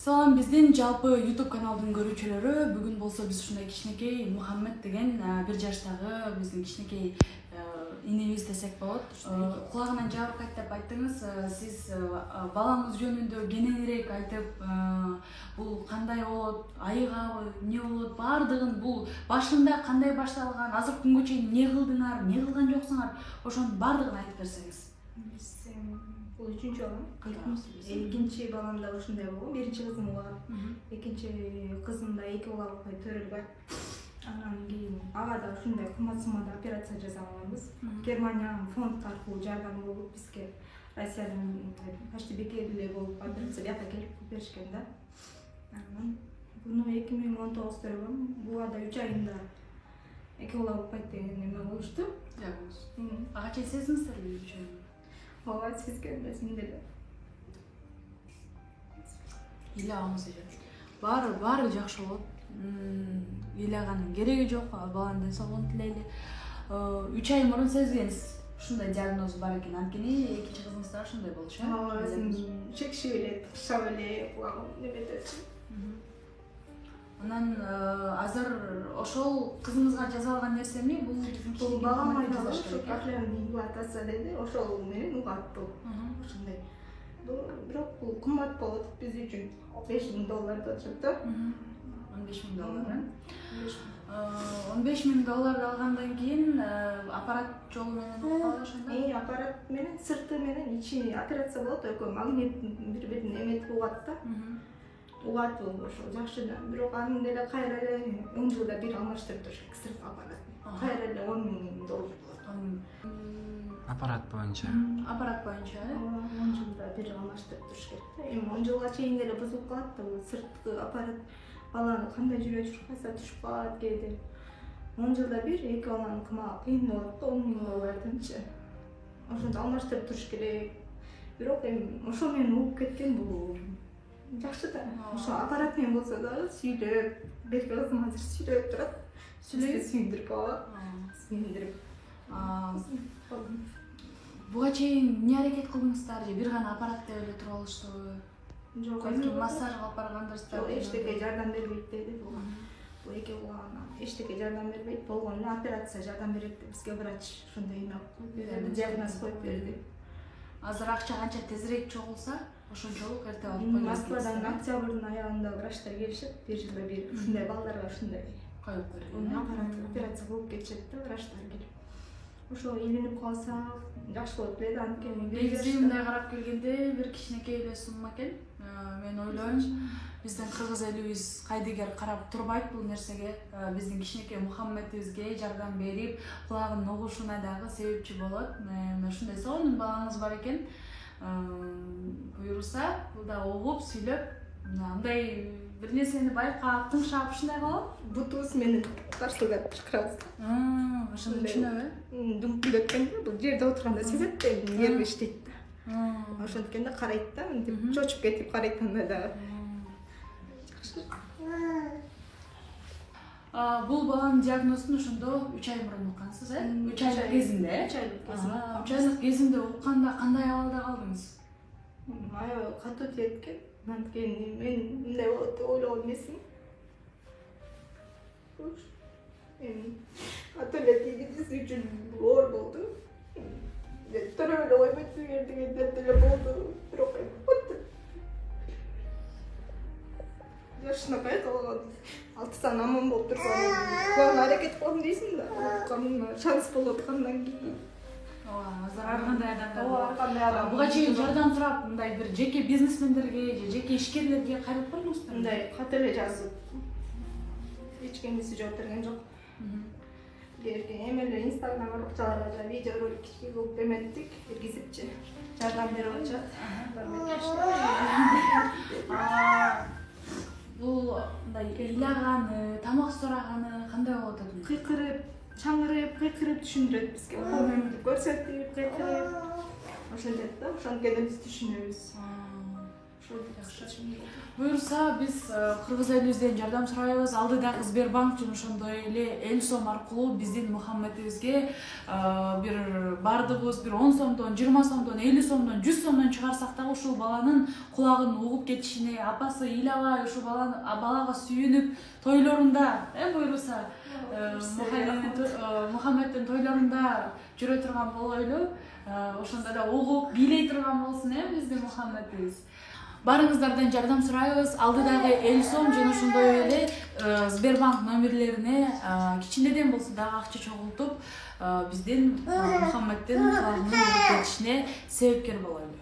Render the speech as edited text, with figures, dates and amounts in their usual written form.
Салам, биздин жалпы YouTube каналдын көрүүчүлөрү. Бүгүн болсо биз ушундай кичинекей Мухаммед деген 1 жаштагы биздин кичинекей инебиз десек болот. Кулагынан жабыркайт деп айттыңыз. Сиз балаңыз жөнүндө кененирээк айтып, бул кандай болот, айыгабы, эмне болот, баардыгын бул башында кандай башталган, азыр күнгө чейин эмне кылдыңар, эмне кылган жоксуңар, ошонун баардыгын айтып берсеңиз. Бул үчүнчү балам. Экинчи балам да ушундай болгон. Биринчи кызым угат. Экинчи кызым да 2 бала болбой төрөлгөн. Анан кийин ага да ушундай кымбат операция жасаганбыз. Германия фонд аркылуу жардам болуп бизге Россиядан почти бекер эле болуп операция бияка келип беришкен да. Анан буну 2019 төрөгөм. Буга да 3 айында 2 бала болбойт деген эме болушту. Ага чейин сездиңиздерби үчөө? Ооба, сезген деле. Ыйлагыңыз баары жакшы болот. Ыйлаганын кереги жок, баланын ден соолугун тилейли. 3 ай мурун сезгенсиз ушундай диагноз бар экен. Анткени экинчи кызыңыз да ушундай болчу. Ооба, чекшип эле, тыкшап эле, кулагым неметет. Анан азыр ошол кызыңызга жасалган нерсени бул бул балам айдалып ошо кахлеарный имплантация деди, ошол менен угат бул. Ошондой. Бирок бул кымбат болот биз үчүн. $5,000 болчу да. $15,000. $15,000 алгандан кийин аппарат жолу менен окуп ошондо. Аппарат менен сырты менен ичи операция болот, экөө магнит бир бетин эметип угат да. Угат болду ошол жакшы да. Бирок анын деле кайра эле 10 жылда бир алмаштырып туруш керек сырт аппарат. Кайра эле $10,000 болот. Аппарат боюнча. Аппарат боюнча, 10 жылда бир алмаштырып туруш керек. Эми 10 жылга чейин деле бузулуп калат да, бул сырткы аппарат баланы кандай жүрө чуркаса түшүп калат кээде. 10 жылда бир 2 баланы кымага кыйын болот да, $10,000-чы. Ошондо алмаштырып туруш керек. Бирок эми ошол менен угуп кеткен бул жакшы да. Ошо аппарат менен болсо дагы сүйлөп, берки кызым азыр сүйлөп турат. Сүйүндүрүп сүйүндүрүп. Буга чейин эмне аракет кылдыңыздар же бир гана аппарат деп эле туруп алыштыбы? Жок, массаж кылып баргандырсыздар. Эчтеке жардам бербейт деди буга. Бул эки кулагына эчтеке жардам бербейт, болгон эле операция жардам берет деп бизге врач ошондой эме берди, диагноз коюп берди. Азыр акча канча тезирээк чогулса, ошончолук эрте барып койгуңуз. Москвадан октябрдын аягында врачтар келишет, 1 жылда бир ушундай балдарга ушундай коюп берди. Операция кылып кетишет да врачтар келип. Ошо илинип калса жакшы болот дейт, анткени негизи мындай карап келгенде бир кичинекей эле сумма экен. Мен ойлойм, биздин кыргыз элибиз кайдыгер карап турбайт бул нерсеге. Биздин кичинекей Мухаммедибизге жардам берип, кулагынын угушуна дагы себепчи болот. Мен ушундай сонун балаңыз бар экен. Буюрса, бул да угуп, сүйлөп, мындай бир нерсени байкап, тыңшап ушундай кылып, бутубуз менен каршылап чакырабыз. Ошону түшүнөбү? Дүңкүлөп өткөндө бул жерде отурганда сезет да, нерви иштейт да. Ошонткенде карайт да, мынтип чочуп кетип карайт анда дагы. Жакшы. Бул баланын диагнозун ошондо 3 ай мурун уккансыз, 3 айлык кезинде. 3 айлык кезинде. 3 айлык кезинде укканда кандай абалда калдыңыз? Аябай катуу тиет. Анткени мен мындай болот деп ойлогон эмесмин. Эми катуу эле тийди, биз үчүн оор болду. Төрөп эле койбойт дегендер деле болду. Бирок жашына кайткалаган 6 сан аман болуп турса, кулагына аракет кылам дейсиң да. Канына шанс болуп аткандан кийин. Азыр ар кандай адамдар бар. Буга чейин жардам сурап, мындай бир жеке бизнесмендерге же жеке ишкерлерге кайрылып көрдүңүзбү? Мындай кат эле жазып. Эч кимиси жооп берген жок. Эме эле Instagram аркылуу жа видео ролик кылып эметтик, киргизипчи. Жардам берип атышат. Бул мындай ыйлаганы, тамак сураганы кандай болот экен? Кыйкырып, чаңырып, кыйкырып түшүндүрөт бизге. Колун көрсөтүп, кыйкырып. Ошентет да, ошонткенде биз түшүнөбүз. Буюрса биз кыргыз элибизден жардам сурайбыз. Алдыдагы Сбербанк жана ошондой эле эл сом аркылуу биздин Мухаммедибизге бир бардыгыбыз бир 10 сомдон, 20 сомдон, 50 сомдон, 100 сомдон чыгарсак дагы ушул баланын кулагын угуп кетишине, апасы ыйлабай ушул балага сүйүнүп тойлорунда, буюрса Мухаммеддин тойлорунда жүрө турган болойлу. Ошондо да угуп, бийлей турган болсун биздин Мухаммедибиз. Барыңыздардан жардам сурайбыз. Алдыдагы эл сом жана ошондой эле Сбербанк номерлерине кичинеден болсо дагы акча чогултуп, биздин Мухаммеддин кулагынын угуп кетишине себепкер болойлу.